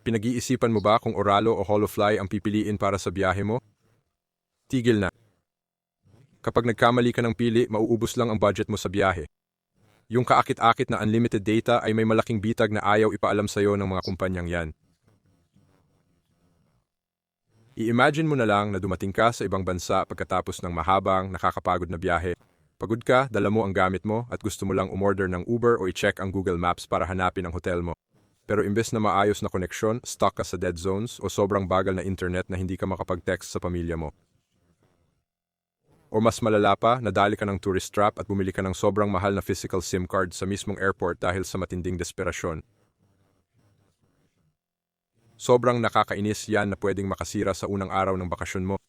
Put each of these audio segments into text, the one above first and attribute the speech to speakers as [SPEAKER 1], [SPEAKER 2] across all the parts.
[SPEAKER 1] Pinag-iisipan mo ba kung Oralo o Holofly ang pipiliin para sa biyahe mo? Tigil na. Kapag nagkamali ka ng pili, mauubos lang ang budget mo sa biyahe. Yung kaakit-akit na unlimited data ay may malaking bitag na ayaw ipaalam sa'yo ng mga kumpanyang yan. I-imagine mo na lang na dumating ka sa ibang bansa pagkatapos ng mahabang, nakakapagod na biyahe. Pagod ka, dala mo ang gamit mo at gusto mo lang umorder ng Uber o i-check ang Google Maps para hanapin ang hotel mo. Pero imbes na maayos na koneksyon, stuck ka sa dead zones o sobrang bagal na internet na hindi ka makapag-text sa pamilya mo. O mas malala pa, nadali ka ng tourist trap at bumili ka ng sobrang mahal na physical SIM card sa mismong airport dahil sa matinding desperasyon. Sobrang nakakainis yan na pwedeng makasira sa unang araw ng bakasyon mo.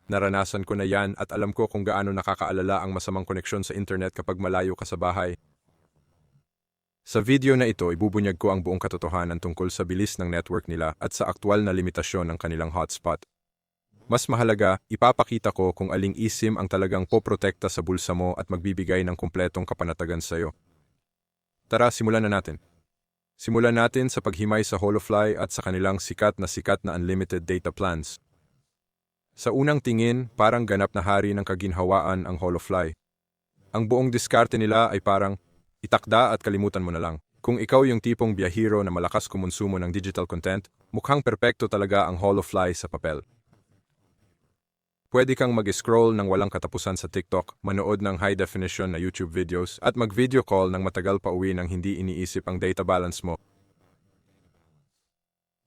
[SPEAKER 1] Naranasan ko na yan at alam ko kung gaano nakakaalala ang masamang koneksyon sa internet kapag malayo ka sa bahay. Sa video na ito, ibubunyag ko ang buong katotohanan tungkol sa bilis ng network nila at sa aktwal na limitasyon ng kanilang hotspot. Mas mahalaga, ipapakita ko kung aling eSIM ang talagang poprotekta sa bulsa mo at magbibigay ng kumpletong kapanatagan sa iyo. Tara, simulan na natin. Simulan natin sa paghimay sa Holofly at sa kanilang sikat na unlimited data plans. Sa unang tingin, parang ganap na hari ng kaginhawaan ang Holofly. Ang buong diskarte nila ay parang itakda at kalimutan mo na lang. Kung ikaw yung tipong biyahero na malakas kumonsumo ng digital content, mukhang perpekto talaga ang Holofly sa papel. Pwede kang mag-scroll ng walang katapusan sa TikTok, manood ng high-definition na YouTube videos, at mag-video call ng matagal pa uwi nang hindi iniisip ang data balance mo.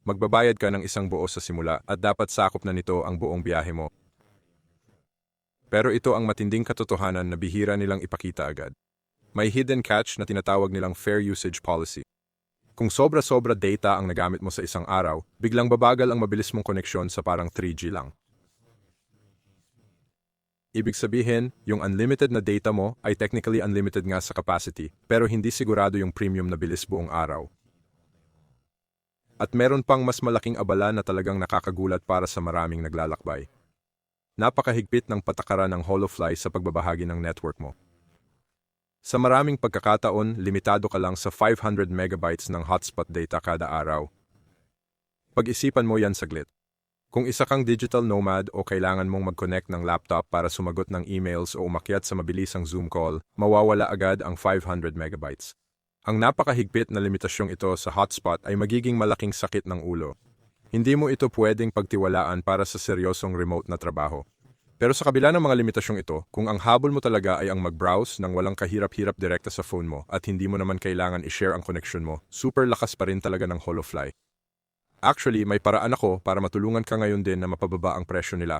[SPEAKER 1] Magbabayad ka ng isang buo sa simula at dapat sakop na nito ang buong biyahe mo. Pero ito ang matinding katotohanan na bihira nilang ipakita agad. May hidden catch na tinatawag nilang fair usage policy. Kung sobra-sobra data ang nagamit mo sa isang araw, biglang babagal ang mabilis mong koneksyon sa parang 3G lang. Ibig sabihin, yung unlimited na data mo ay technically unlimited nga sa capacity, pero hindi sigurado yung premium na bilis buong araw. At meron pang mas malaking abala na talagang nakakagulat para sa maraming naglalakbay. Napakahigpit ng patakaran ng Holofly sa pagbabahagi ng network mo. Sa maraming pagkakataon, limitado ka lang sa 500 megabytes ng hotspot data kada araw. Pag-isipan mo yan saglit. Kung isa kang digital nomad o kailangan mong mag-connect ng laptop para sumagot ng emails o umakyat sa mabilisang Zoom call, mawawala agad ang 500 megabytes. Ang napakahigpit na limitasyong ito sa hotspot ay magiging malaking sakit ng ulo. Hindi mo ito pwedeng pagtiwalaan para sa seryosong remote na trabaho. Pero sa kabila ng mga limitasyong ito, kung ang habol mo talaga ay ang mag-browse ng walang kahirap-hirap direkta sa phone mo at hindi mo naman kailangan i-share ang connection mo, super lakas pa rin talaga ng Holofly. Actually, may paraan ako para matulungan ka ngayon din na mapababa ang presyo nila.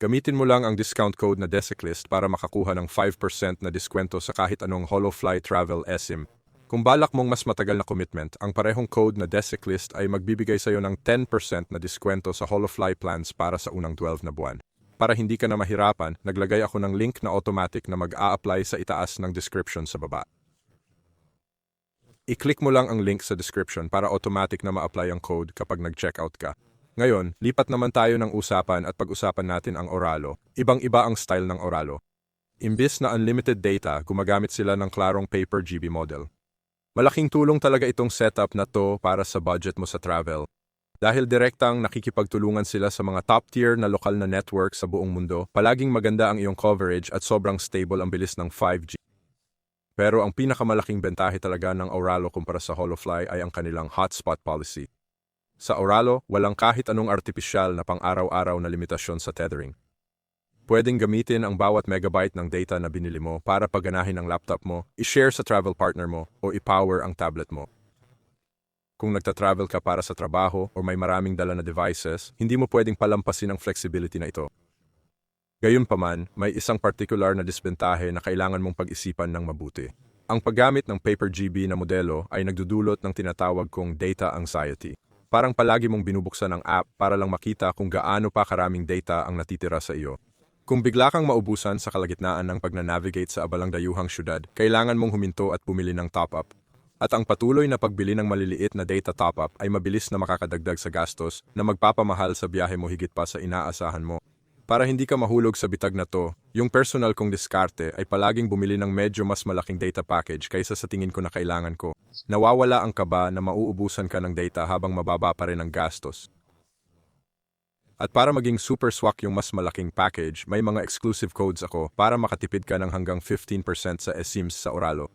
[SPEAKER 1] Gamitin mo lang ang discount code na DESICLIST para makakuha ng 5% na diskwento sa kahit anong Holofly Travel eSIM. Kung balak mong mas matagal na commitment, ang parehong code na DESICLIST ay magbibigay sa iyo ng 10% na diskwento sa Holofly plans para sa unang 12 na buwan. Para hindi ka na mahirapan, naglagay ako ng link na automatic na mag-a-apply sa itaas ng description sa baba. I-click mo lang ang link sa description para automatic na ma-apply ang code kapag nag-checkout ka. Ngayon, lipat naman tayo ng usapan at pag-usapan natin ang Oralo. Ibang-iba ang style ng Oralo. Imbis na unlimited data, gumagamit sila ng klarong pay-per-GB model. Malaking tulong talaga itong setup na to para sa budget mo sa travel. Dahil direktang nakikipagtulungan sila sa mga top-tier na lokal na network sa buong mundo, palaging maganda ang iyong coverage at sobrang stable ang bilis ng 5G. Pero ang pinakamalaking bentahe talaga ng Oralo kumpara sa Holofly ay ang kanilang hotspot policy. Sa Oralo, walang kahit anong artipisyal na pang-araw-araw na limitasyon sa tethering. Pwedeng gamitin ang bawat megabyte ng data na binili mo para paganahin ang laptop mo, i-share sa travel partner mo, o i-power ang tablet mo. Kung nagta-travel ka para sa trabaho o may maraming dala na devices, hindi mo pwedeng palampasin ang flexibility na ito. Gayunpaman, may isang particular na disbentahe na kailangan mong pag-isipan ng mabuti. Ang paggamit ng pay-per-GB na modelo ay nagdudulot ng tinatawag kong data anxiety. Parang palagi mong binubuksan ang app para lang makita kung gaano pa karaming data ang natitira sa iyo. Kung bigla kang maubusan sa kalagitnaan ng pagnanavigate sa abalang dayuhang syudad, kailangan mong huminto at bumili ng top-up. At ang patuloy na pagbili ng maliliit na data top-up ay mabilis na makakadagdag sa gastos na magpapamahal sa biyahe mo higit pa sa inaasahan mo. Para hindi ka mahulog sa bitag na to, yung personal kong diskarte ay palaging bumili ng medyo mas malaking data package kaysa sa tingin ko na kailangan ko. Nawawala ang kaba na mauubusan ka ng data habang mababa pa rin ang gastos. At para maging super swak yung mas malaking package, may mga exclusive codes ako para makatipid ka ng hanggang 15% sa eSIMs sa Oralo.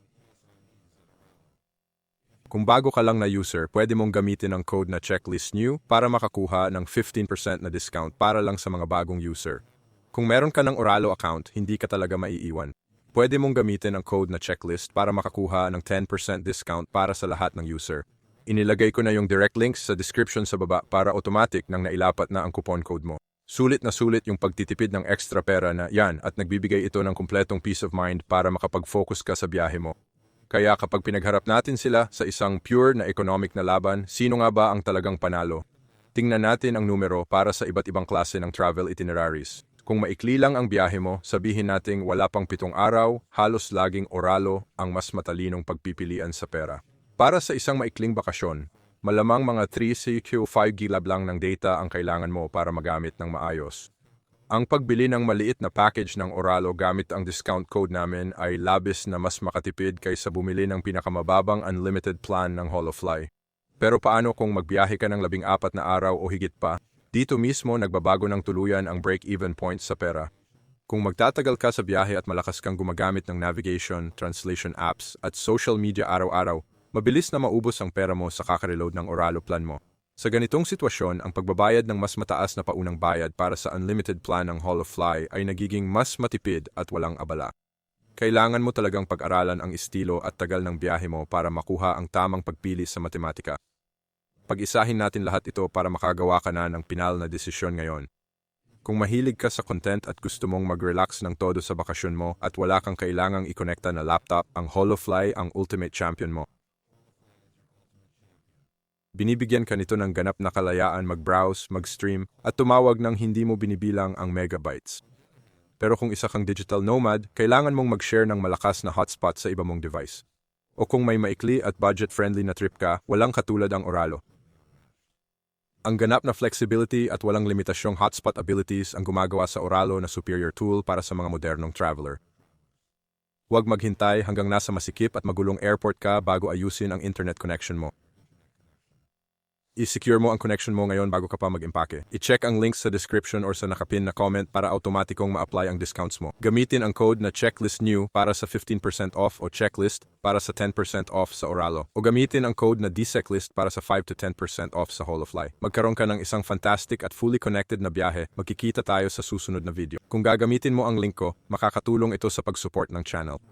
[SPEAKER 1] Kung bago ka lang na user, pwede mong gamitin ang code na checklist new para makakuha ng 15% na discount para lang sa mga bagong user. Kung meron ka ng Oralo account, hindi ka talaga maiiwan. Pwede mong gamitin ang code na checklist para makakuha ng 10% discount para sa lahat ng user. Inilagay ko na yung direct links sa description sa baba para automatic nang nailapat na ang coupon code mo. Sulit na sulit yung pagtitipid ng extra pera na yan at nagbibigay ito ng kumpletong peace of mind para makapag-focus ka sa biyahe mo. Kaya kapag pinagharap natin sila sa isang pure na economic na laban, sino nga ba ang talagang panalo? Tingnan natin ang numero para sa iba't ibang klase ng travel itineraries. Kung maikli lang ang biyahe mo, sabihin nating wala pang 7 araw, halos laging Oralo ang mas matalinong pagpipilian sa pera. Para sa isang maikling bakasyon, malamang mga 3 CQ 5 GB lang ng data ang kailangan mo para magamit ng maayos. Ang pagbili ng maliit na package ng Oralo gamit ang discount code namin ay labis na mas makatipid kaysa bumili ng pinakamababang unlimited plan ng Holofly. Pero paano kung magbiyahe ka ng 14 na araw o higit pa? Dito mismo nagbabago ng tuluyan ang break-even point sa pera. Kung magtatagal ka sa biyahe at malakas kang gumagamit ng navigation, translation apps at social media araw-araw, mabilis na maubos ang pera mo sa kakareload ng Oralo plan mo. Sa ganitong sitwasyon, ang pagbabayad ng mas mataas na paunang bayad para sa unlimited plan ng Holofly ay nagiging mas matipid at walang abala. Kailangan mo talagang pag-aralan ang estilo at tagal ng biyahe mo para makuha ang tamang pagpili sa matematika. Pag-isahin natin lahat ito para makagawa ka na ng pinal na desisyon ngayon. Kung mahilig ka sa content at gusto mong mag-relax ng todo sa bakasyon mo at wala kang kailangang i-connecta na laptop, ang Holofly ang ultimate champion mo. Binibigyan ka nito ng ganap na kalayaan mag-browse, mag-stream, at tumawag ng hindi mo binibilang ang megabytes. Pero kung isa kang digital nomad, kailangan mong mag-share ng malakas na hotspot sa iba mong device. O kung may maikli at budget-friendly na trip ka, walang katulad ang Oralo. Ang ganap na flexibility at walang limitasyong hotspot abilities ang gumagawa sa Oralo na superior tool para sa mga modernong traveler. Huwag maghintay hanggang nasa masikip at magulong airport ka bago ayusin ang internet connection mo. I-secure mo ang connection mo ngayon bago ka pa mag-impake. I-check ang links sa description or sa nakapin na comment para automatikong ma-apply ang discounts mo. Gamitin ang code na checklist new para sa 15% off o checklist para sa 10% off sa Oralo. O gamitin ang code na DSEClist para sa 5 to 10% off sa Holofly. Magkaroon ka ng isang fantastic at fully connected na biyahe. Magkikita tayo sa susunod na video. Kung gagamitin mo ang link ko, makakatulong ito sa pag-support ng channel.